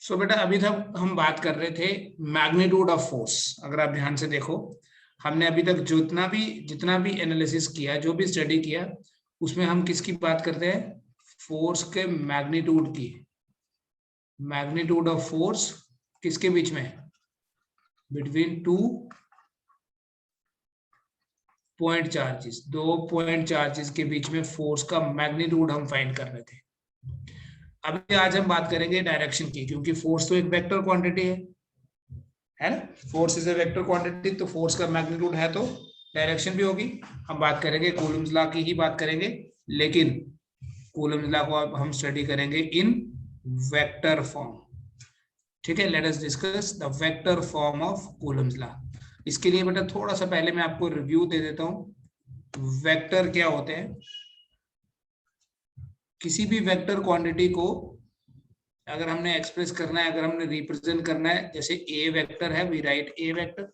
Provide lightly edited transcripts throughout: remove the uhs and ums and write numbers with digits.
सो बेटा अभी तक हम बात कर रहे थे मैग्नीट्यूड ऑफ फोर्स। अगर आप ध्यान से देखो, हमने अभी तक जितना भी एनालिसिस किया, जो भी स्टडी किया, उसमें हम किसकी बात करते हैं? फोर्स के मैग्नीट्यूड की। मैग्नीट्यूड ऑफ फोर्स किसके बीच में? बिटवीन टू पॉइंट चार्जेस, दो पॉइंट चार्जेस के बीच में फोर्स का मैग्नीट्यूड हम फाइंड कर रहे थे। अभी आज हम बात करेंगे डायरेक्शन की, क्योंकि फोर्स तो एक वेक्टर क्वांटिटी है ना। Force is a vector quantity, तो फोर्स का मैग्नीट्यूड है तो डायरेक्शन भी होगी। हम बात करेंगे कूलम्स लॉ की ही बात करेंगे, लेकिन कूलम्स लॉ को अब हम स्टडी करेंगे इन वेक्टर फॉर्म। ठीक है, let us discuss the vector form of Coulomb's law. इसके लिए बेटा थोड़ा सा पहले मैं आपको रिव्यू दे देता हूं। वेक्टर क्या होते हैं? किसी भी वेक्टर क्वांटिटी को अगर हमने एक्सप्रेस करना है, अगर हमने रिप्रेजेंट करना है, जैसे ए वेक्टर है, वी राइट ए वेक्टर।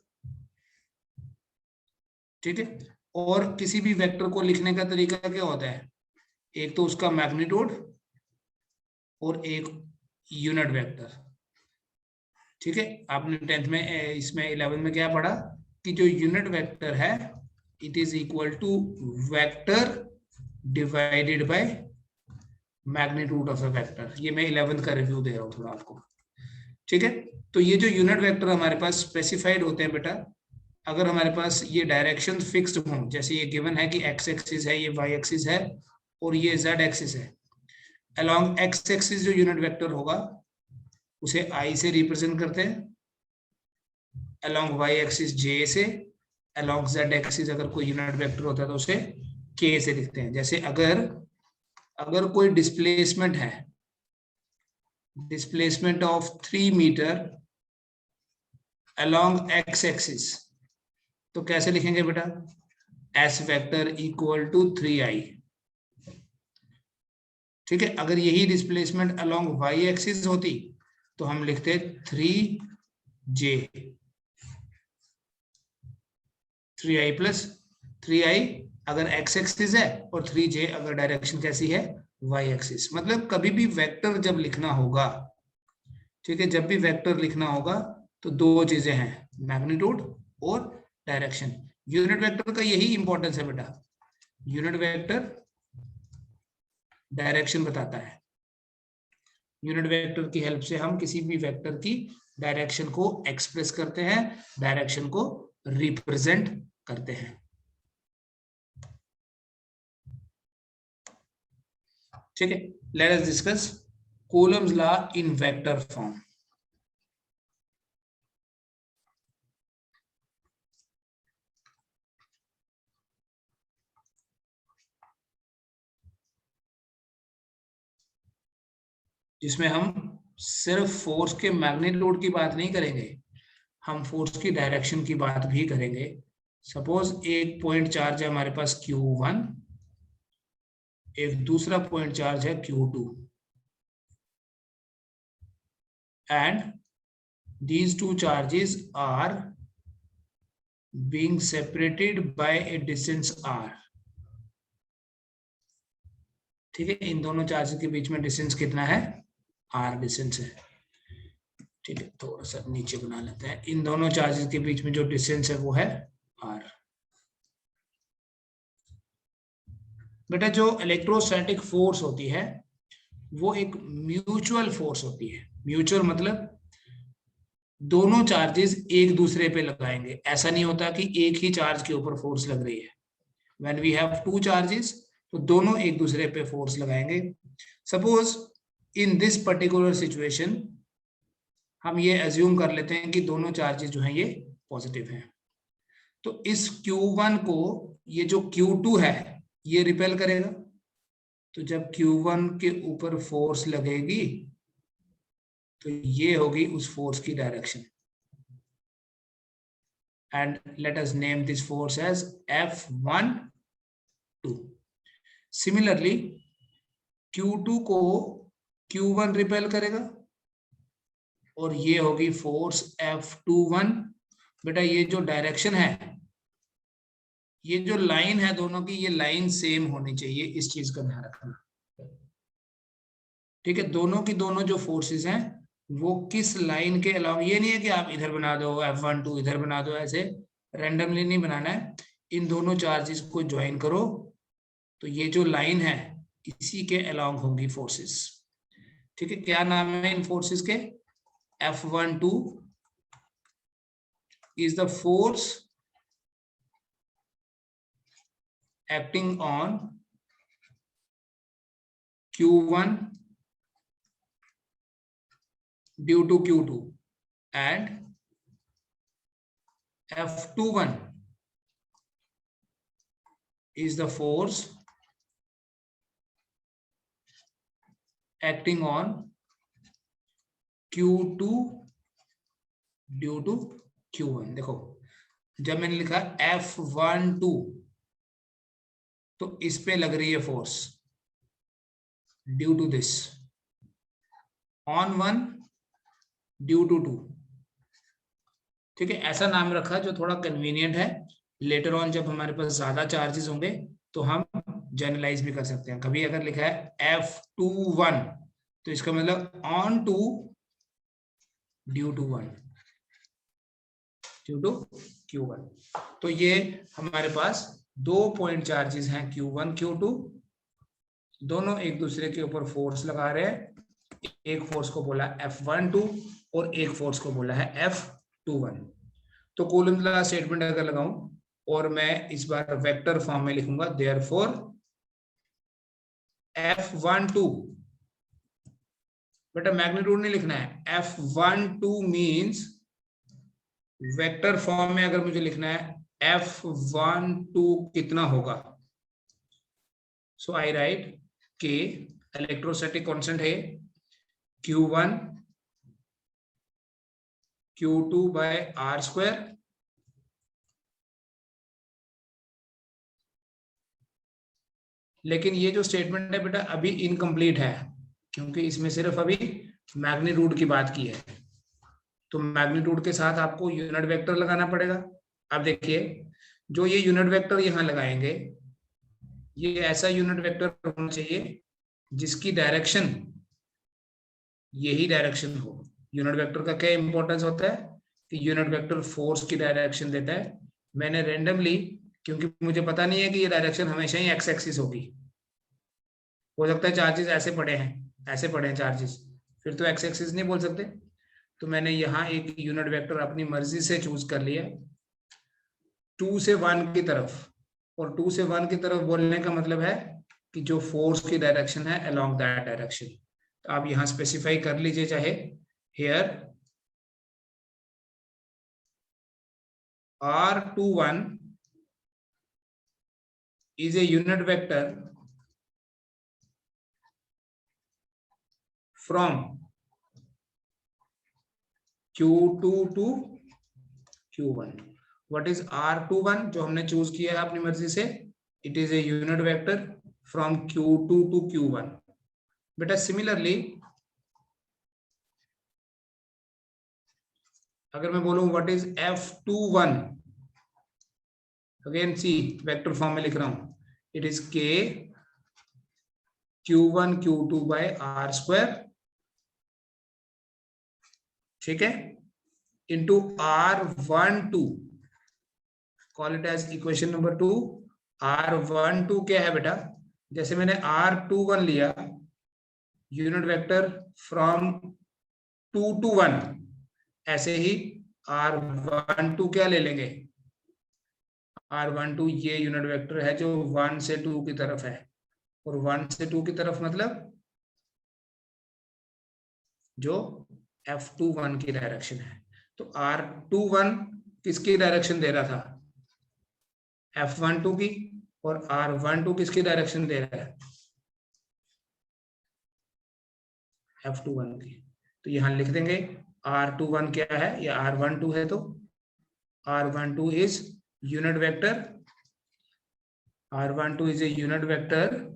ठीक है, और किसी भी वेक्टर को लिखने का तरीका क्या होता है? एक तो उसका मैग्नीट्यूड और एक यूनिट वेक्टर। ठीक है, आपने 10th में, इसमें 11th में क्या पढ़ा कि जो यूनिट वेक्टर है it is equal to vector divided by magnitude of a vector. ये मैं 11th का रिव्यू दे रहा हूँ थोड़ा आपको। ठीक है, तो ये जो यूनिट वेक्टर हमारे पास स्पेसिफाइड होते हैं बेटा, अगर हमारे पास ये डायरेक्शन फिक्स्ड हों, जैसे ये गिवन है कि एक्स एक्सिस है, ये वाई एक्सिस है और ये जेड एक्सिस है, अलोंग एक्स एक्सिस जो यूनिट वेक्टर होगा उसे आई से रिप्रेजेंट करते हैं, अलोंग वाई एक्सिस जे से, अलोंग जेड एक्सिस अगर कोई यूनिट वेक्टर होता है तो उसे के से लिखते हैं। जैसे अगर कोई डिस्प्लेसमेंट है, displacement of 3 metre along X axis, तो कैसे लिखेंगे बेटा? S vector equal to 3i। ठीक है, अगर यही डिस्प्लेसमेंट अलोंग वाई एक्सिस होती तो हम लिखते 3j, 3i प्लस 3i अगर एक्स एक्सिस है और 3j अगर डायरेक्शन कैसी है? Y axis. मतलब कभी भी वेक्टर जब लिखना होगा, ठीक है, जब भी वेक्टर लिखना होगा तो दो चीजें हैं, मैग्नीट्यूड और डायरेक्शन। यूनिट वेक्टर का यही इंपॉर्टेंस है बेटा, यूनिट वेक्टर डायरेक्शन बताता है। यूनिट वेक्टर की हेल्प से हम किसी भी वेक्टर की डायरेक्शन को एक्सप्रेस करते हैं, डायरेक्शन को रिप्रेजेंट करते हैं। ठीक है, let us discuss Coulomb's law in vector form. जिसमें हम सिर्फ फोर्स के मैग्नीट्यूड की बात नहीं करेंगे, हम फोर्स की डायरेक्शन की बात भी करेंगे। सपोज एक पॉइंट चार्ज है हमारे पास Q1, एक दूसरा पॉइंट चार्ज है Q2, and these two charges are being separated by a distance r। ठीक है, इन दोनों चार्जेस के बीच में डिस्टेंस कितना है? r डिस्टेंस है। ठीक है, थोड़ा सा नीचे बना लेते हैं। इन दोनों चार्जेस के बीच में जो डिस्टेंस है वो है r। बेटा जो इलेक्ट्रोस्टैटिक फोर्स होती है वो एक म्यूचुअल फोर्स होती है। म्यूचुअल मतलब दोनों चार्जेस एक दूसरे पे लगाएंगे। ऐसा नहीं होता कि एक ही चार्ज के ऊपर फोर्स लग रही है। When we have two charges तो दोनों एक दूसरे पे फोर्स लगाएंगे। Suppose in this particular situation हम ये एज्यूम कर लेते हैं कि दोनों चार्जेस जो हैं ये पॉजिटिव हैं, तो इस Q1 को ये जो Q2 है ये रिपेल करेगा। तो जब Q1 के ऊपर फोर्स लगेगी तो ये होगी उस फोर्स की direction, and let us name this force as F12। Similarly Q2 को Q1 रिपेल करेगा और ये होगी फोर्स F21। बेटा ये जो डायरेक्शन है, ये जो लाइन है दोनों की, ये लाइन सेम होनी चाहिए, इस चीज का ध्यान रखना। ठीक है, दोनों की दोनों जो फोर्सेस हैं वो किस लाइन के अलोंग, ये नहीं है कि आप इधर बना दो F12 इधर बना दो, ऐसे रैंडमली नहीं बनाना है। इन दोनों चार्जेस को ज्वाइन करो तो ये जो लाइन है इसी के अलोंग होंगी फोर्सेस। ठीक है, क्या नाम है इन फोर्सेस के? F12 is the force acting on Q1 due to Q2, and F21 is the force acting on Q2 due to Q1। देखो जब मैंने लिखा F12 तो इस पे लग रही है force due to this, on 1 due to 2। ठीक है, ऐसा नाम रखा जो थोड़ा कन्वीनियंट है। लेटर ऑन जब हमारे पास ज्यादा चार्जेस होंगे तो हम जनरलाइज भी कर सकते हैं। कभी अगर लिखा है F21 तो इसका मतलब on 2 due to 1, due to Q1। तो ये हमारे पास 2 पॉइंट चार्जेस हैं Q1 Q2, दोनों एक दूसरे के ऊपर फोर्स लगा रहे हैं। एक फोर्स को बोला F12 और एक फोर्स को बोला है F21। तो कूलम्ब लॉ स्टेटमेंट अगर लगाऊं और मैं इस बार वेक्टर फॉर्म में लिखूंगा, देयरफॉर F12, बेटा मैग्नीट्यूड नहीं लिखना है, F12 मींस वेक्टर फॉर्म में अगर मुझे लिखना है F12 कितना होगा, सो आई राइट के इलेक्ट्रोस्टैटिक कांस्टेंट है Q1 Q2 by R square, लेकिन ये जो स्टेटमेंट है बेटा अभी इनकम्प्लीट है क्योंकि इसमें सिर्फ अभी मैग्नीट्यूड की बात की है। तो मैग्नीट्यूड के साथ आपको यूनिट वेक्टर लगाना पड़ेगा। अब देखिए जो ये यूनिट वेक्टर यहाँ लगाएंगे ये ऐसा यूनिट वेक्टर होना चाहिए जिसकी डायरेक्शन यही डायरेक्शन हो। यूनिट वेक्टर का क्या इंपॉर्टेंस होता है कि यूनिट वेक्टर फोर्स की डायरेक्शन देता है। मैंने रेंडमली, क्योंकि मुझे पता नहीं है कि ये डायरेक्शन हमेशा ही एक्स एक्सिस होगी, हो सकता है चार्जेस ऐसे पड़े हैं, ऐसे पड़े हैं चार्जेस, फिर तो एक्स एक्सिस नहीं बोल सकते। तो मैंने यहाँ एक यूनिट वेक्टर अपनी मर्जी से चूज कर लिया 2 से 1 की तरफ। और 2 से 1 की तरफ बोलने का मतलब है कि जो फोर्स की डायरेक्शन है अलोंग दैट डायरेक्शन। तो आप यहाँ स्पेसिफाई कर लीजिए चाहे here R21 is a unit vector from Q2 to Q1। What is R21 जो हमने चूज किया है अपनी मर्जी से? It is a unit vector from Q2 to Q1। बेटा सिमिलरली अगर मैं बोलूं what is F21, again see vector form में लिख रहा हूं, it is K Q1 Q2 by R square, ठीक है, into R12, call it as equation number 2। R12 क्या है बेटा? जैसे मैंने R21 लिया यूनिट वेक्टर फ्रॉम 2 to 1, ऐसे ही R12 क्या ले लेंगे? R12 ये यूनिट वेक्टर है जो 1 से 2 की तरफ है, और 1 से 2 की तरफ मतलब जो F21 की डायरेक्शन है। तो R21 किसकी डायरेक्शन दे रहा था? F12 की। और R12 किसकी डायरेक्शन दे रहा है? F21 की। तो यहां लिख देंगे R21 क्या है या R12 है, तो R12 is unit vector, R12 is a unit vector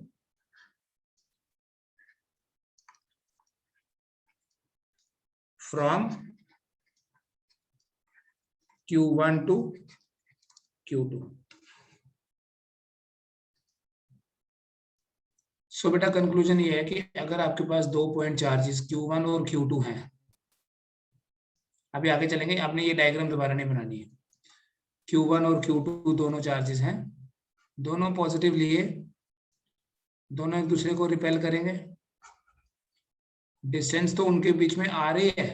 from Q1 to Q2। सो बेटा कंक्लूजन ये है कि अगर आपके पास 2 पॉइंट चार्जेस Q1 और Q2 हैं अभी आगे चलेंगे, आपने ये डायग्राम दोबारा नहीं बनानी है। Q1 और Q2 दोनों चार्जेस हैं, दोनों पॉजिटिव लिए, दोनों एक दूसरे को रिपेल करेंगे। डिस्टेंस तो उनके बीच में आ रही है,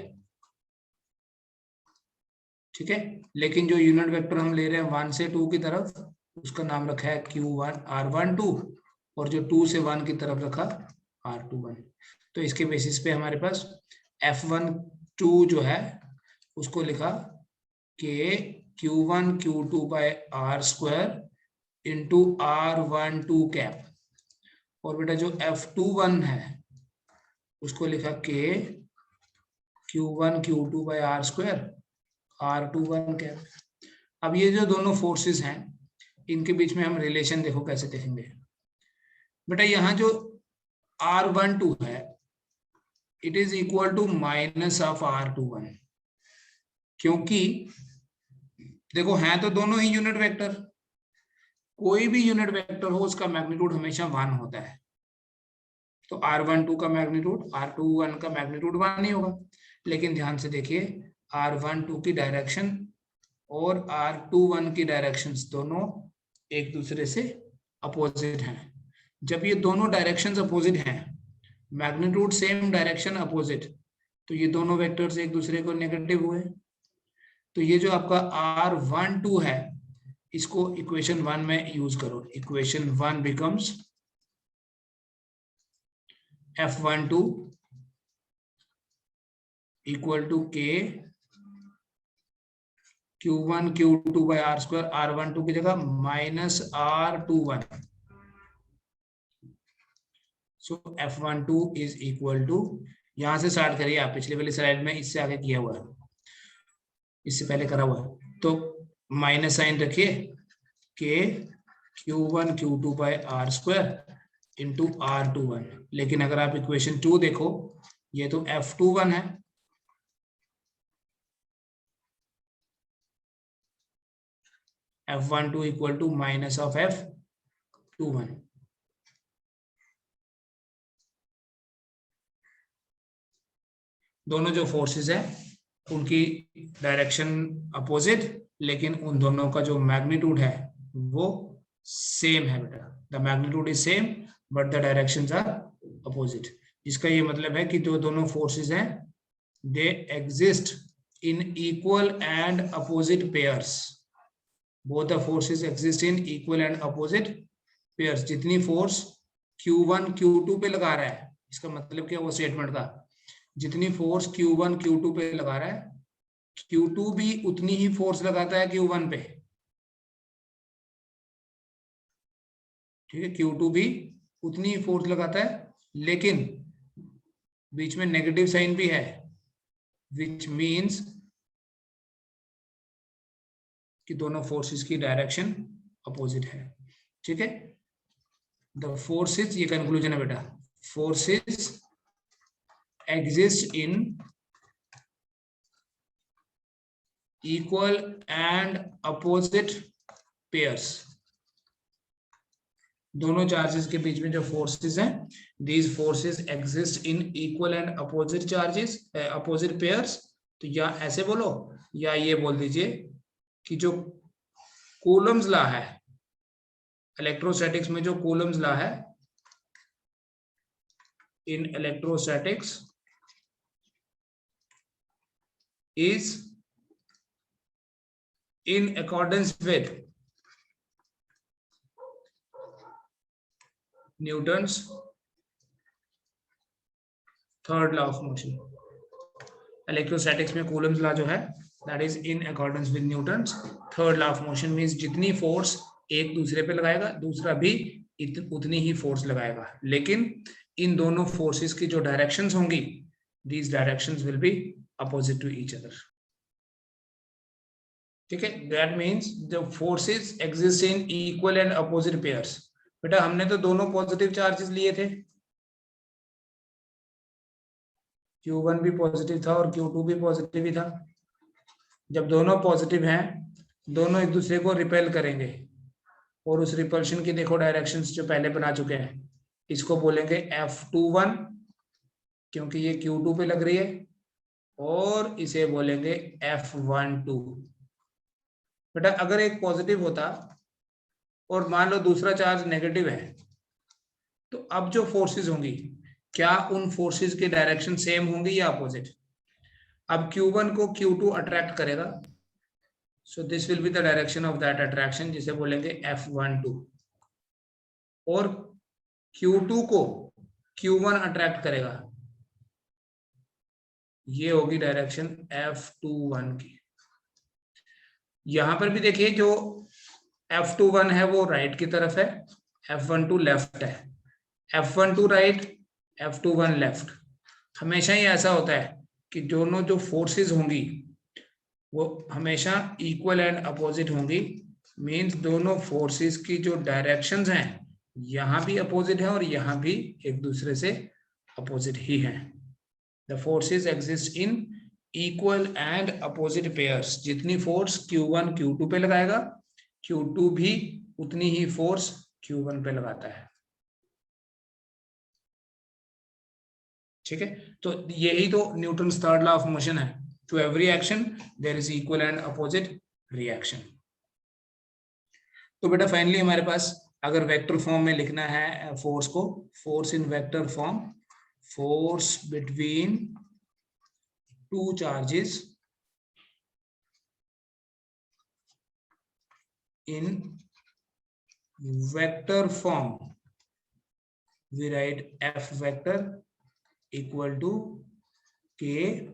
ठीक है, लेकिन जो यूनिट वेक्टर हम ले रहे हैं 1 से 2 की तरफ, उसका नाम रखा है Q1 R12, और जो 2 से 1 की तरफ रखा R21। तो इसके बेसिस पे हमारे पास F12 जो है उसको लिखा कि Q1 Q2 by R square into R12 cap, और बेटा जो F21 है उसको लिखा के Q1 Q2 by R square R21 cap. अब ये जो दोनों फोर्सेस हैं इनके बीच में हम रिलेशन देखो कैसे देखेंगे। बेटा यहाँ जो R12 है it is equal to minus of R21, क्योंकि देखो हैं तो दोनों ही यूनिट वेक्टर, कोई भी यूनिट वेक्टर हो उसका मैग्नीट्यूड हमेशा 1 होता है। तो R12 का मैग्नीट्यूड R21 का मैग्नीट्यूड 1 ही होगा। लेकिन ध्यान से देखिए R12 की डायरेक्शन और R21 की डायरेक्शंस दोनों एक दूसरे से अपोजिट हैं। जब ये दोनों डायरेक्शंस अपोजिट हैं, मैग्नीट्यूड सेम डायरेक्शन अपोजिट, तो ये दोनों वेक्टर्स एक दूसरे को नेगेटिव हुए। तो ये जो आपका R12 है इसको इक्वेशन 1 में यूज करो। Equation 1 becomes F12 equal to के Q1 Q2 by R square, R12 की जगह minus R21। So F12 is equal to, यहां से स्टार्ट करिए आप, पिछले वाली स्लाइड में इससे आगे किया हुआ है, इससे पहले करा हुआ है, तो माइनस साइन रखिए के Q1 Q2 by R square into R21। लेकिन अगर आप इक्वेशन 2 देखो, ये तो F21 है, F12 equal to minus of F21। दोनों जो फोर्सेस है उनकी डायरेक्शन अपोजिट, लेकिन उन दोनों का जो मैग्नीट्यूड है वो सेम है बेटा। The magnitude is same but the directions are opposite. जिसका ये मतलब है कि जो दोनों फोर्सेस हैं they exist in equal and opposite pairs. Both the forces exist in equal and opposite pairs. जितनी फोर्स Q1 Q2 पे लगा रहा है, इसका मतलब क्या वो स्टेटमेंट का, जितनी फोर्स Q1 Q2 पे लगा रहा है Q2 भी उतनी ही फोर्स लगाता है Q1 पे, ठीक है, Q2 भी उतनी ही फोर्स लगाता है, लेकिन बीच में नेगेटिव साइन भी है, विच मीन्स कि दोनों फोर्सेस की डायरेक्शन अपोजिट है, ठीक है। द फोर्सेस, ये कंक्लूजन है बेटा, forces exist in equal and opposite pairs। दोनों चार्जेस के बीच में जो फोर्सेस हैं, these forces exist in equal and opposite charges, opposite pairs। तो या ऐसे बोलो या ये बोल दीजिए कि जो कूलम्स लॉ है इलेक्ट्रोस्टैटिक्स में, जो कूलम्स लॉ है in electrostatics is in accordance with Newton's third law of motion। Electrostatics में कूलम्स लॉ जो है that is in accordance with Newton's third law of motion, means जितनी फोर्स एक दूसरे पे लगाएगा दूसरा भी उतनी ही फोर्स लगाएगा, लेकिन इन दोनों फोर्सेस की जो डायरेक्शंस होंगी these directions will be opposite to each other, ठीक है। That means the forces exist in equal and opposite pairs. बेटा हमने तो दोनों पॉजिटिव चार्जेस लिए थे, Q1 भी पॉजिटिव था और Q2 भी पॉजिटिव ही था। जब दोनों पॉजिटिव हैं दोनों एक दूसरे को रिपेल करेंगे, और उस रिपल्शन की देखो डायरेक्शंस जो पहले बना चुके हैं, इसको बोलेंगे F21 क्योंकि ये Q2 पे लग रही है, और इसे बोलेंगे F12। बेटा अगर एक पॉजिटिव होता और मान लो दूसरा चार्ज नेगेटिव है, तो अब जो फोर्सेस होंगी क्या उन फोर्सेस की डायरेक्शन सेम होंगी या अपोजिट? अब Q1 को Q2 अट्रैक्ट करेगा, so this will be the direction of that attraction, जिसे बोलेंगे F12। और Q2 को Q1 अट्रैक्ट करेगा, ये होगी डायरेक्शन F21 की। यहां पर भी देखिए जो F21 है वो राइट की तरफ है, F12 लेफ्ट है। F12 right, F21 left. हमेशा ही ऐसा होता है कि दोनों जो फोर्सेस होंगी वो हमेशा इक्वल एंड अपोजिट होंगी। मींस दोनों फोर्सेस की जो डायरेक्शंस हैं यहाँ भी अपोजिट है और यहाँ भी एक दूसरे से अपोजिट ही है। The forces exist in equal and opposite pairs. जितनी फोर्स Q1 Q2 पे लगाएगा, Q2 भी उतनी ही फोर्स Q1 पे लगाता है। ठीक है, तो यही तो Newton's third law of motion है। To every action there is equal and opposite reaction. तो बेटा फाइनली हमारे पास अगर वेक्टर फॉर्म में लिखना है फोर्स को, force in vector form, force between two charges in vector form, we write F vector equal to K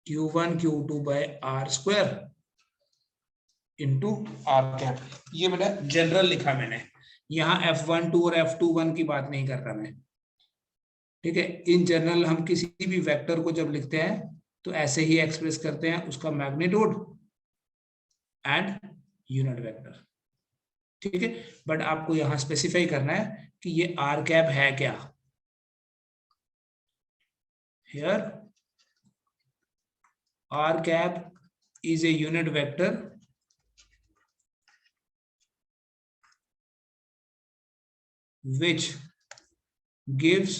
Q1 Q2 by R square into R cap। ये बेटा जनरल लिखा मैंने, यहाँ F12 और F21 की बात नहीं कर रहा मैं। ठीक है, इन जनरल हम किसी भी वेक्टर को जब लिखते हैं तो ऐसे ही एक्सप्रेस करते हैं, उसका मैग्नीट्यूड एंड यूनिट वेक्टर। ठीक है, बट आपको यहां स्पेसिफाई करना है कि ये आर कैप है क्या। Here R cap is a unit vector which gives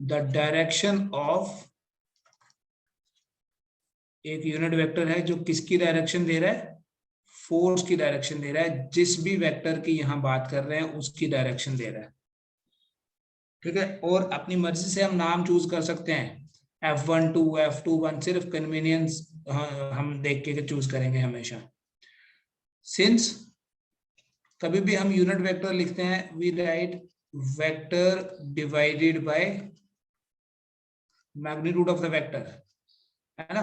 the direction of, एक यूनिट वेक्टर है जो किसकी डायरेक्शन दे रहा है, फोर्स की डायरेक्शन दे रहा है। जिस भी वेक्टर की यहां बात कर रहे हैं उसकी डायरेक्शन दे रहा है। ठीक है, और अपनी मर्जी से हम नाम चूज कर सकते हैं, F12 F21, सिर्फ कन्वीनियंस हम देख के चूज करेंगे हमेशा। सिंस कभी भी हम यूनिट वेक्टर लिखते हैं we write vector divided by magnitude of the vector, है ना।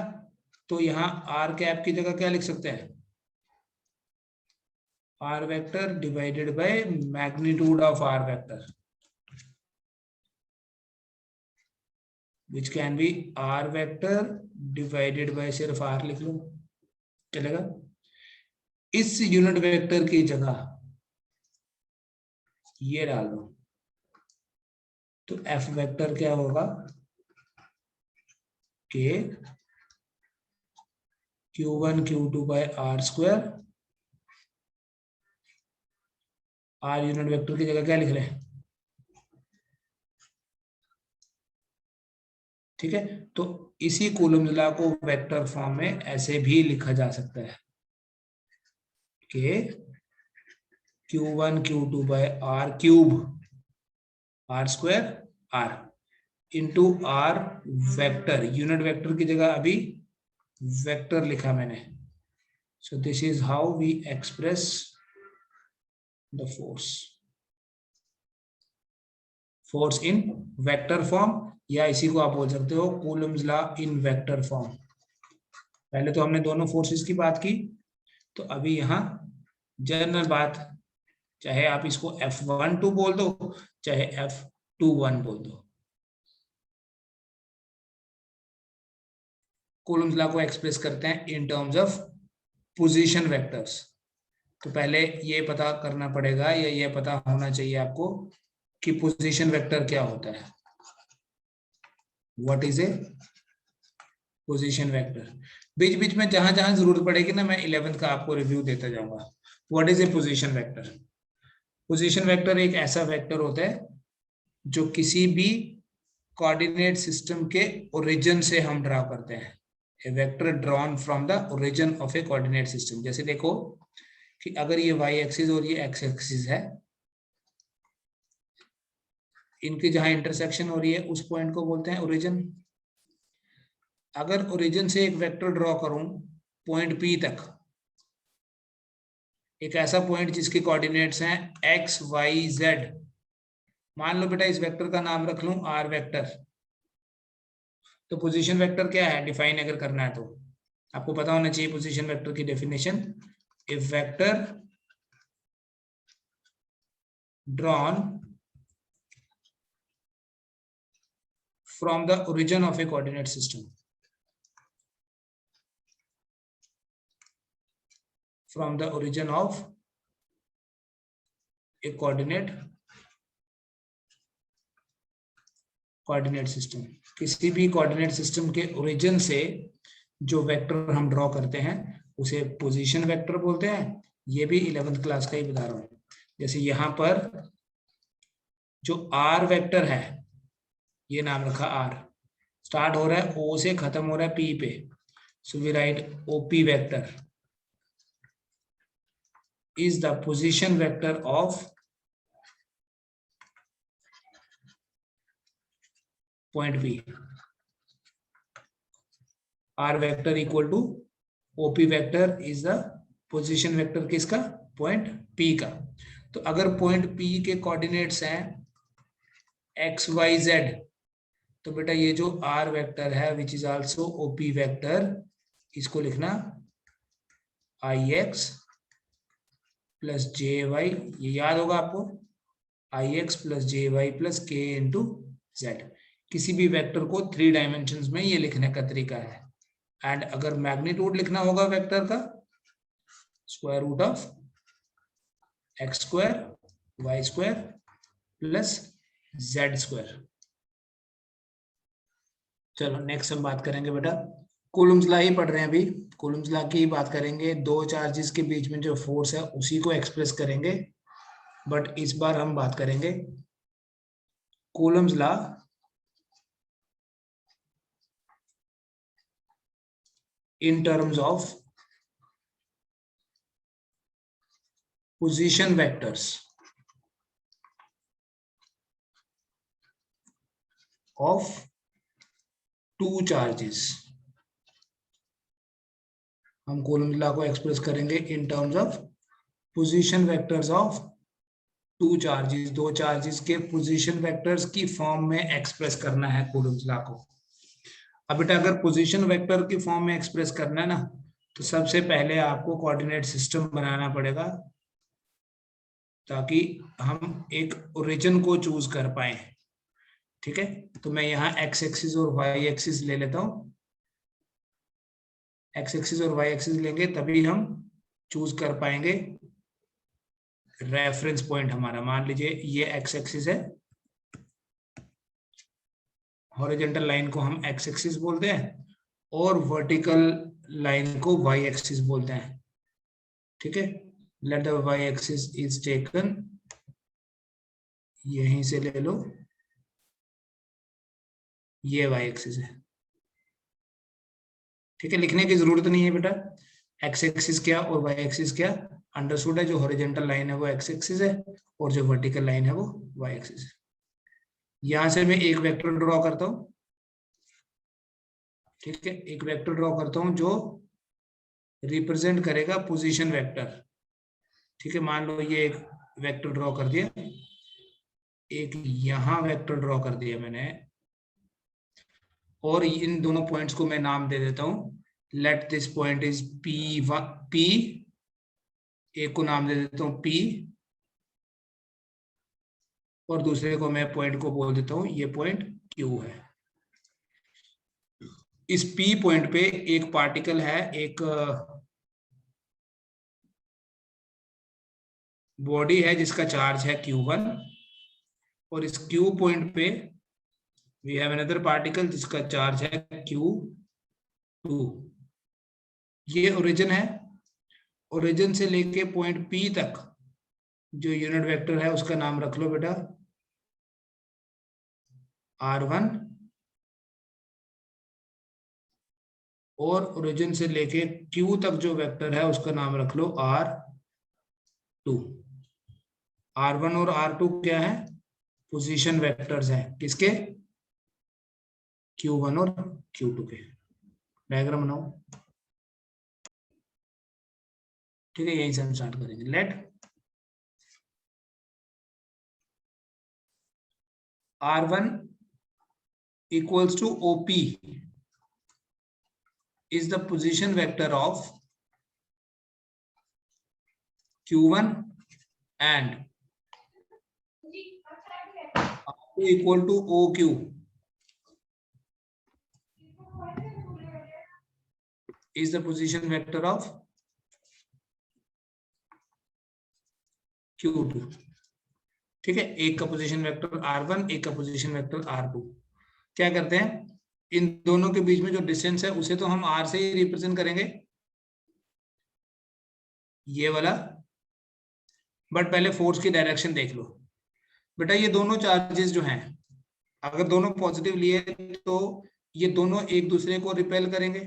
तो यहाँ आर कैप की जगह क्या लिख सकते हैं, R vector divided by magnitude of R vector, which can be r vector divided by, सिर्फ r लिख लो चलेगा। इस यूनिट वेक्टर की जगह ये डाल दो, तो f वेक्टर क्या होगा, k Q1 Q2 by r square. r unit vector की जगह क्या लिख रहे हैं, ठीक है। तो इसी कूलम्ब लॉ को वेक्टर फॉर्म में ऐसे भी लिखा जा सकता है कि Q1 Q2 by r cube, r square r into r vector, unit vector की जगह अभी वेक्टर लिखा मैंने। So this is how we express the force, force in vector form, या इसी को आप बोल सकते हो Coulomb's law in vector form. पहले तो हमने दोनों फोर्सेस की बात की, तो अभी यहाँ जनरल बात, चाहे आप इसको F12 बोल दो चाहे F21 बोल दो, कूलम्स लॉ को एक्सप्रेस करते हैं in terms of position vectors. तो पहले ये पता करना पड़ेगा या ये पता होना चाहिए आपको कि पोजीशन वेक्टर क्या होता है। What is a position vector? बीच बीच में जहां जहां जरूरत पड़ेगी ना, मैं 11th का आपको रिव्यू देता जाऊंगा। What is a position vector? Position vector एक ऐसा वेक्टर होता है जो किसी भी कोऑर्डिनेट सिस्टम के ओरिजिन से हम ड्रा करते हैं। A vector drawn from the origin of a coordinate system. जैसे देखो कि अगर ये वाई एक्सिस और ये एक्स एक्सिस है, इनकी जहां इंटरसेक्शन हो रही है उस पॉइंट को बोलते हैं ओरिजिन। अगर ओरिजिन से एक वेक्टर ड्रॉ करूं पॉइंट पी तक, एक ऐसा पॉइंट जिसके कोऑर्डिनेट्स हैं एक्स वाई जेड, मान लो बेटा इस वेक्टर का नाम रख लूं आर वेक्टर, तो पोजीशन वेक्टर क्या है डिफाइन अगर करना है तो आपको पता होना चाहिए पोजीशन वेक्टर की definition. If vector drawn from the origin of a coordinate system, from the origin of a coordinate system, किसी भी कोऑर्डिनेट सिस्टम के ओरिजिन से जो वेक्टर हम ड्रॉ करते हैं उसे पोजीशन वेक्टर बोलते हैं। ये भी 11th क्लास का ही बता रहा हूं। जैसे यहां पर जो आर वेक्टर है, ये नाम रखा आर, स्टार्ट हो रहा है ओ से, खत्म हो रहा है पी पे, so we write OP vector is the position vector of point P. R vector equal to OP vector is the position vector किसका, point P का। तो अगर point P के कोऑर्डिनेट्स हैं x y z, तो बेटा ये जो R वेक्टर है which is also OP vector, इसको लिखना ix प्लस जे वाई, ये याद होगा आपको, आई एक्स प्लस जे वाई प्लस के इंटू जेड। किसी भी वेक्टर को 3 डायमेंशंस में ये लिखने का तरीका है। एंड अगर मैग्नीट्यूड लिखना होगा वेक्टर का, square root of X square Y square plus Z square. चलो नेक्स्ट हम बात करेंगे बेटा, कूलम्स लॉ ही पढ़ रहे हैं अभी, कूलम्स लॉ की बात करेंगे। दो चार्जेस के बीच में जो फोर्स है उसी को एक्सप्रेस करेंगे, बट इस बार हम बात करेंगे Coulomb's law in terms of position vectors of two charges. हम कूलम्स लॉ को एक्सप्रेस करेंगे in terms of position vectors of two charges. दो चार्जेस के पोजीशन वेक्टर्स की फॉर्म में एक्सप्रेस करना है कूलम्स लॉ को। अब बेटा अगर पोजीशन वेक्टर की फॉर्म में एक्सप्रेस करना है ना, तो सबसे पहले आपको कोऑर्डिनेट सिस्टम बनाना पड़ेगा ताकि हम एक ओरिजिन को चूज कर पाए। ठीक है, तो मैं यहाँ एक्स एक्सिस और वाई एक्सिस ले लेता हूँ। एक्स एक्सिस और वाई एक्सिस लेंगे तभी हम चूज कर पाएंगे रेफरेंस पॉइंट हमारा। मान लीजिए ये एक्स एक्सिस है, हॉरिजॉन्टल लाइन को हम एक्स एक्सिस बोलते हैं और वर्टिकल लाइन को वाई एक्सिस बोलते हैं। ठीक है, let the Y axis is taken, यहीं से ले लो, ये वाई एक्सिस है। ठीक है, लिखने की जरूरत नहीं है बेटा, एक्स एक्सिस क्या और वाई एक्सिस क्या अंडरस्टूड है। जो हॉरिजॉन्टल लाइन है वो एक्स एक्सिस है और जो वर्टिकल लाइन है वो वाई एक्सिस है। यहां से मैं एक वेक्टर ड्रॉ करता हूं। ठीक है, एक वेक्टर ड्रॉ करता हूं जो रिप्रेजेंट करेगा पोजीशन वेक्टर। ठीक है, मान लो ये एक वेक्टर ड्रॉ कर दिया, एक यहां वेक्टर ड्रॉ कर दिया मैंने, और इन दोनों पॉइंट्स को मैं नाम दे देता हूं। Let this point is P, एक को नाम दे देता हूं पी, और दूसरे को मैं पॉइंट को बोल देता हूं ये पॉइंट क्यू है। इस पी पॉइंट पे एक पार्टिकल है, एक बॉडी है जिसका चार्ज है Q1, और इस Q पॉइंट पे वी हैव अनदर पार्टिकल जिसका चार्ज है Q2। ये ओरिजिन है। ओरिजिन से लेके पॉइंट P तक जो यूनिट वेक्टर है उसका नाम रख लो बेटा R1 और ओरिजिन से लेके Q तक जो वेक्टर है उसका नाम रख लो R2। R1 और R2 क्या है? पोजीशन वेक्टर्स हैं किसके? Q1 और Q2 के। डायग्राम बनाओ। ठीक है, यहीं से हम स्टार्ट करेंगे। लेट R1 equals to OP is the position vector of Q1 and R2 equal to OQ is the position vector of Q2। ठीक है, एक का पोजीशन वेक्टर R1, एक का पोजीशन वेक्टर R2। क्या करते हैं, इन दोनों के बीच में जो डिस्टेंस है उसे तो हम R से ही रिप्रेजेंट करेंगे, ये वाला। बट पहले फोर्स की डायरेक्शन देख लो बेटा। ये दोनों चार्जेस जो हैं, अगर दोनों पॉजिटिव लिए तो ये दोनों एक दूसरे को रिपेल करेंगे।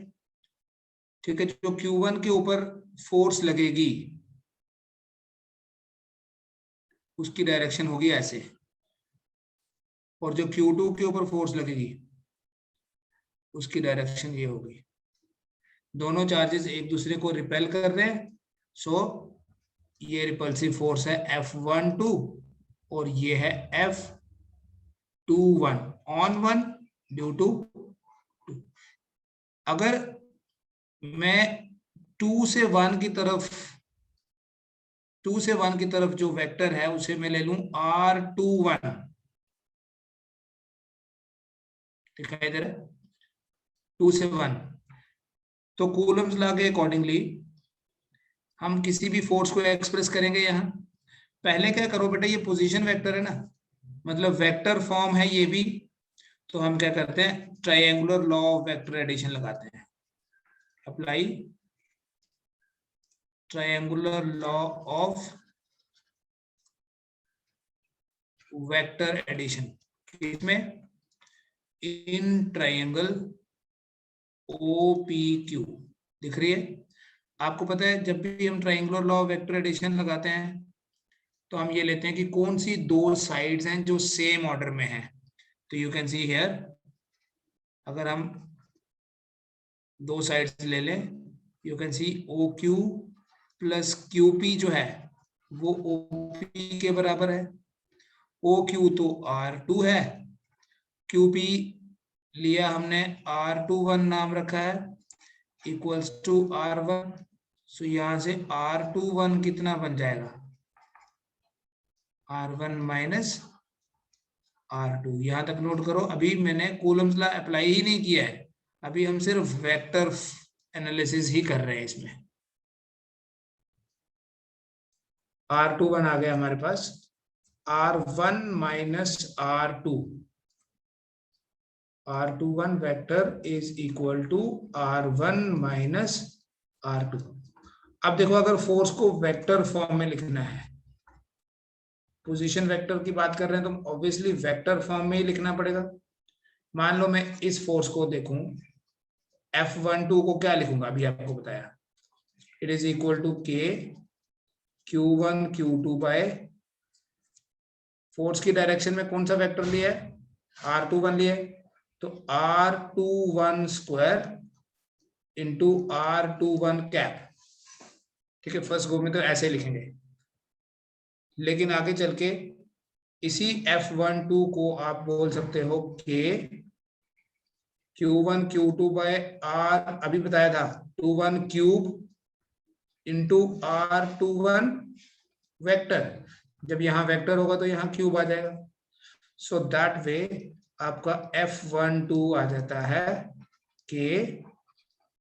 ठीक है, जो Q1 के ऊपर फोर्स लगेगी उसकी डायरेक्शन होगी ऐसे, और जो Q2 के ऊपर फोर्स लगेगी उसकी डायरेक्शन ये होगी। दोनों चार्जेस एक दूसरे को रिपेल कर रहे हैं, सो ये रिपल्सिव फोर्स है F12 और ये है F21 ऑन 1 ड्यू टू 2। अगर मैं 2 से 1 की तरफ जो वेक्टर है उसे मैं ले लूं R21, दिखाई दे रहा है? 2 से 1, तो कूलम्स लॉ के अकॉर्डिंगली हम किसी भी फोर्स को एक्सप्रेस करेंगे। यहाँ पहले क्या करो बेटा, ये पोजीशन वेक्टर है ना, मतलब वेक्टर फॉर्म है ये भी, तो हम क्या करते हैं, triangular law of vector addition लगाते हैं। Apply triangular law of vector addition, इसमें इन ट्रायंगल OPQ दिख रही है आपको? पता है जब भी हम triangular law of vector addition लगाते हैं तो हम ये लेते हैं कि कौन सी दो साइड्स हैं जो सेम ऑर्डर में हैं। तो यू कैन सी हियर, अगर हम दो साइड्स ले लें, you can see OQ plus QP जो है वो OP के बराबर है। OQ तो R2 है, QP लिया हमने R21 नाम रखा है, इक्वल्स टू R1। सो यहां से R21 कितना बन जाएगा, R1 माइनस R2। यहां तक नोट करो, अभी मैंने कूलम्स लॉ अप्लाई ही नहीं किया है, अभी हम सिर्फ वेक्टर एनालिसिस ही कर रहे हैं इसमें। R21 आ गया हमारे पास, R1 minus R21 vector is equal to R1 minus R2। अब देखो, अगर फोर्स को वेक्टर फॉर्म में लिखना है, पोजीशन वेक्टर की बात कर रहे हैं तो ऑब्वियसली वेक्टर फॉर्म में ही लिखना पड़ेगा। मान लो मैं इस फोर्स को देखूं, F12 को क्या लिखूंगा, अभी आपको बताया, it is equal to K Q1 Q2 by force की डायरेक्शन में कौन सा वेक्टर लिया है, R21 लिया है, तो R21 square into R21 cap. ठीक है, फर्स्ट गो में तो ऐसे लिखेंगे, लेकिन आगे चल के इसी F12 को आप बोल सकते हो K Q1 Q2 by R, अभी बताया था 21 क्यूब इंटू R21 वेक्टर। जब यहाँ वेक्टर होगा तो यहाँ क्यूब आ जाएगा, सो दैट वे आपका F12 आ जाता है K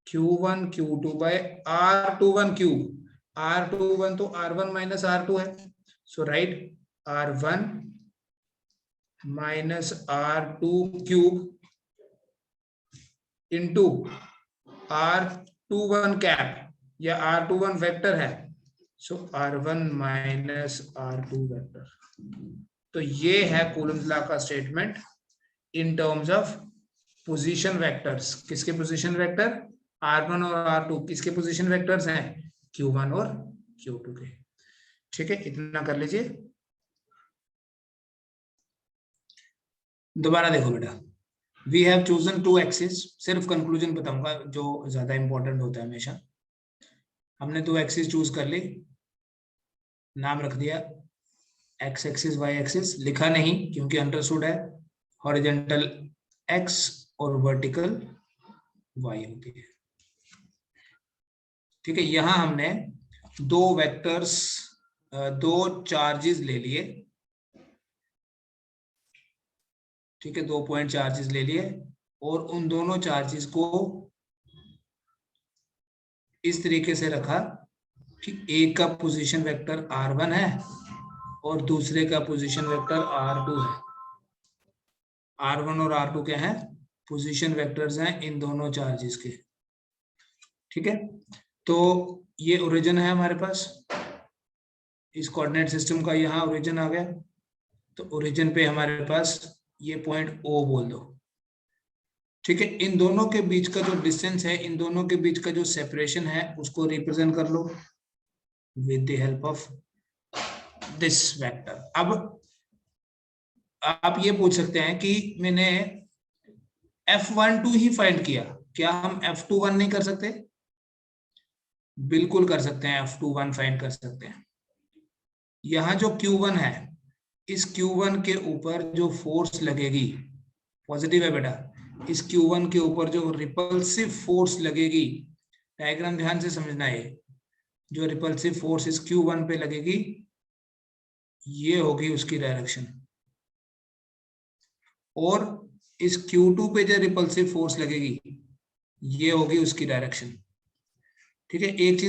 Q1 Q2 bye R21 cube. R21 तो R1 माइनस R2 है, so right R1 minus R2 cube into R21 cap, या R21 वेक्टर है, सो R1 माइनस R2 वेक्टर। तो ये है कूलम्स लॉ का statement. In terms of position vectors. किसके position vector? R1 और R2 किसके पोजीशन वेक्टर्स हैं? Q1 और Q2 के। ठीक है, इतना कर लीजिए। दोबारा देखो बेटा, वी हैव चूजन 2 एक्सिस। सिर्फ कंक्लूजन बताऊंगा जो ज्यादा इंपॉर्टेंट होता है हमेशा। हमने 2 एक्सिस चूज कर ली, नाम रख दिया एक्स एक्सिस वाई एक्सिस, लिखा नहीं क्योंकि अंडरस्टूड है हॉरिजॉन्टल एक्स और वर्टिकल वाई होती है। ठीक है, यहां हमने दो वेक्टर्स, दो चार्जेस ले लिए। ठीक है, 2 पॉइंट चार्जेस ले लिए और उन दोनों चार्जेस को इस तरीके से रखा कि एक का पोजीशन वेक्टर R1 है और दूसरे का पोजीशन वेक्टर R2 है। R1 और R2 क्या है? पोजीशन वेक्टर्स हैं इन दोनों चार्जेस के। ठीक है, तो ये ओरिजिन है हमारे पास, इस कोऑर्डिनेट सिस्टम का यहाँ ओरिजिन आ गया। तो ओरिजिन पे हमारे पास ये पॉइंट O बोल दो। ठीक है, इन दोनों के बीच का जो डिस्टेंस है, इन दोनों के बीच का जो सेपरेशन है, उसको रिप्रेजेंट कर लो with the help of this vector. अब आप ये पूछ सकते हैं कि मैंने F12 ही फाइंड किया, क्या हम F21 नहीं कर सकते? बिल्कुल कर सकते हैं, F21 फाइंड कर सकते हैं। यहाँ जो Q1 है, इस Q1 के ऊपर जो फोर्स लगेगी, पॉजिटिव है बेटा, इस Q1 के ऊपर जो रिपल्सिव फोर्स लगेगी, डायग्राम ध्यान से समझना है, जो रिपल्सिव फोर्स इस Q1 पे लगेगी, ये होगी उसकी डायरेक्शन। और इस Q2 पे जो रिपल्सिव फोर्स लगेगी, ये होगी उसकी डायरेक्शन। ठीक है, एक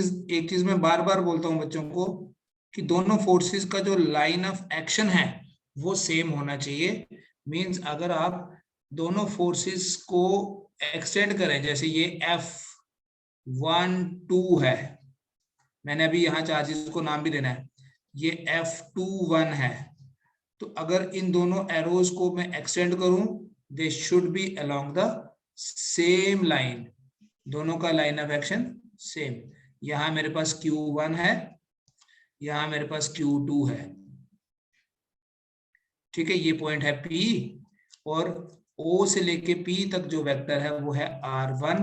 चीज मैं बार बार बोलता हूं बच्चों को कि दोनों फोर्सेस का जो लाइन ऑफ एक्शन है वो सेम होना चाहिए। मींस अगर आप दोनों फोर्सेस को एक्सटेंड करें, जैसे ये F12 है, मैंने अभी यहाँ चार्जेस को नाम भी देना है, ये F21 है, तो अगर इन दोनों एरोज को मैं एक्सटेंड करूं, they should be along the same line, दोनों का लाइन ऑफ एक्शन सेम। यहां मेरे पास Q1 है, यहां मेरे पास Q2 है। ठीक है, ये पॉइंट है P, और O से लेके P तक जो वेक्टर है वो है R1,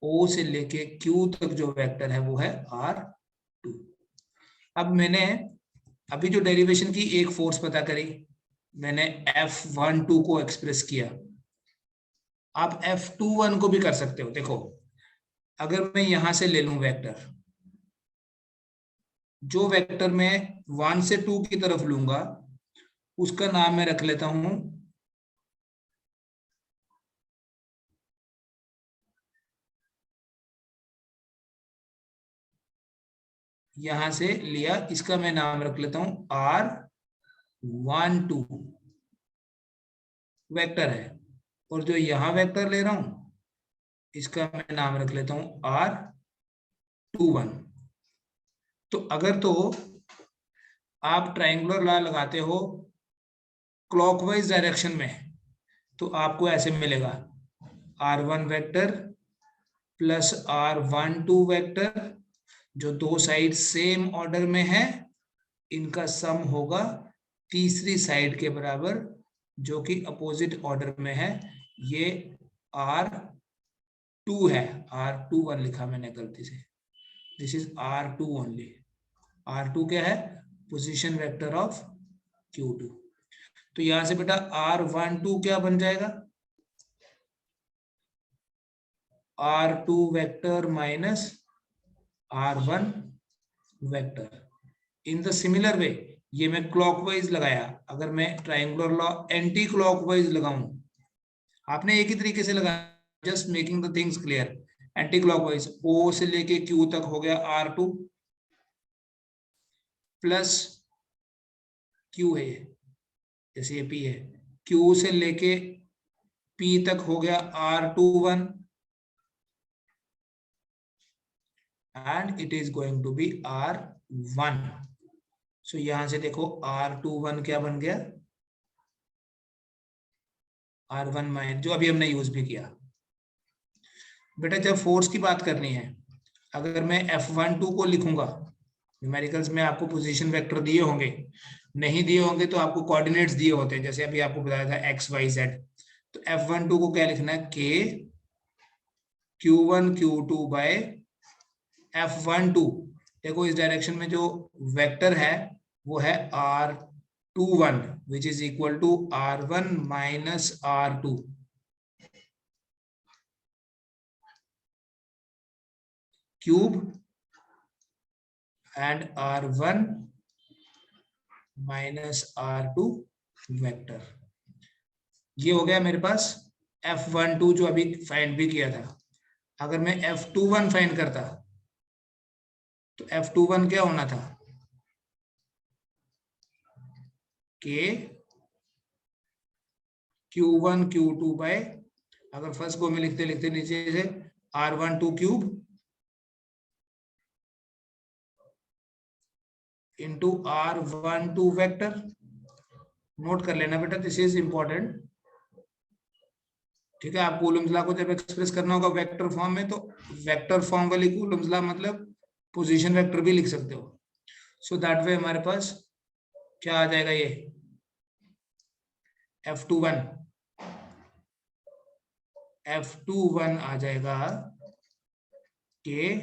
O से लेके Q तक जो वेक्टर है वो है R2। अब मैंने अभी जो डेरिवेशन की एक फोर्स पता करी, मैंने F12 को एक्सप्रेस किया, आप F21 को भी कर सकते हो। देखो, अगर मैं यहां से ले लूं वेक्टर, जो वेक्टर मैं 1 से 2 की तरफ लूंगा उसका नाम मैं रख लेता हूं यहां से लिया, इसका मैं नाम रख लेता हूं R12 वेक्टर है, और जो यहां वेक्टर ले रहा हूं इसका मैं नाम रख लेता हूं R21। तो अगर तो आप ट्रायंगुलर लॉ लगाते हो क्लॉकवाइज डायरेक्शन में, तो आपको ऐसे मिलेगा R1 vector plus R12 vector, जो दो साइड सेम ऑर्डर में है, इनका सम होगा तीसरी साइड के बराबर, जो कि अपोजिट ऑर्डर में है। ये R2 है, R21 लिखा मैंने गलती से, this is R2 only. R2 क्या है? Position vector of Q2। तो यहां से बेटा R12 क्या बन जाएगा? R2 vector minus R1 vector. In the similar way, ये मैं क्लॉकवाइज लगाया, अगर मैं ट्रायंगुलर लॉ एंटी क्लॉकवाइज लगाऊं, आपने एक ही तरीके से लगाया, just making the things clear. Anti clockwise, O से लेके Q तक हो गया R2 प्लस Q है, जैसे ये P है, Q से लेके P तक हो गया R21 and it is going to be R1। सो यहां से देखो R21 क्या बन गया? R1 माइनस, जो अभी हमने यूज भी किया। बेटा जब फोर्स की बात करनी है, अगर मैं F12 को लिखूंगा, न्यूमेरिकल्स में आपको पोजीशन वेक्टर दिए होंगे, नहीं दिए होंगे तो आपको कोऑर्डिनेट्स दिए होते हैं, जैसे अभी आपको बताया था XYZ। तो F12 को क्या लिखना है, K Q1 Q2 bye F12। देखो इस डायरेक्शन में जो वेक्टर है वो है R21 which is equal to R1 minus R2 cube and R1 minus R2 vector. ये हो गया मेरे पास F12 जो अभी फाइंड भी किया था। अगर मैं F21 फाइंड करता तो F21 क्या होना था, K Q1 Q2 बाय, अगर फर्स्ट को में लिखते लिखते नीचे से R12 cube into R12 vector. Note कर लेना बेटा, दिस इज इंपॉर्टेंट। ठीक है, आप कूलम्स लॉ को जब एक्सप्रेस करना होगा वेक्टर फॉर्म में, तो वेक्टर फॉर्म वाली कूलम्स लॉ मतलब पोजीशन वेक्टर भी लिख सकते हो। सो दैट वे हमारे पास क्या आ जाएगा, ये F21 आ जाएगा के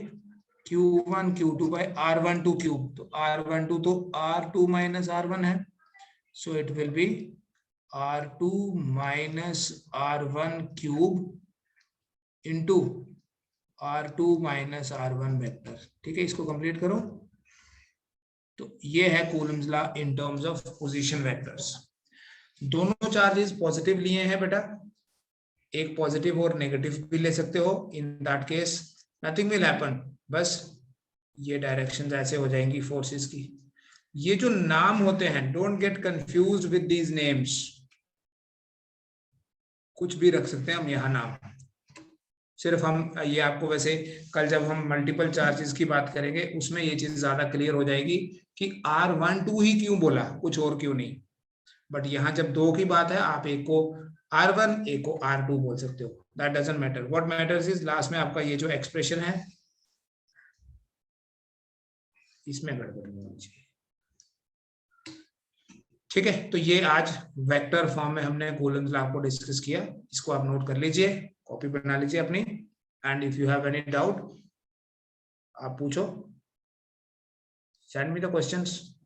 Q1 Q2 bye R12 cube. तो R12 तो R2 माइनस R1 है, so it will be R2 minus R1 cube into R2 minus R1 vector. ठीक है, इसको कंप्लीट करो। तो ये है Coulomb's law in terms of position vectors. दोनों चार्जेस पॉजिटिव लिए हैं बेटा, एक पॉजिटिव और नेगेटिव भी ले सकते हो। In that case nothing will happen, बस ये डायरेक्शंस ऐसे हो जाएंगी फोर्सेस की। ये जो नाम होते हैं, don't get confused with these names, कुछ भी रख सकते हैं हम यहाँ नाम। सिर्फ हम ये आपको वैसे कल जब हम मल्टीपल चार्जेस की बात करेंगे उसमें ये चीज ज्यादा क्लियर हो जाएगी कि R12 ही क्यों बोला, कुछ और क्यों नहीं। बट यहाँ जब दो की बात है, आप एक को R1 एक को R2 बोल सकते हो, that doesn't matter. What matters is last में आपका ये जो एक्सप्रेशन है इसमें गड़बड़ नहीं होनी चाहिए। ठीक है, तो ये आज वेक्टर फॉर्म में हमने कूलम्स लॉ को डिस्कस किया। इसको आप नोट कर लीजिए, कॉपी बना लीजिए अपनी, and if you have any doubt आप पूछो, सेंड मी द क्वेश्चंस।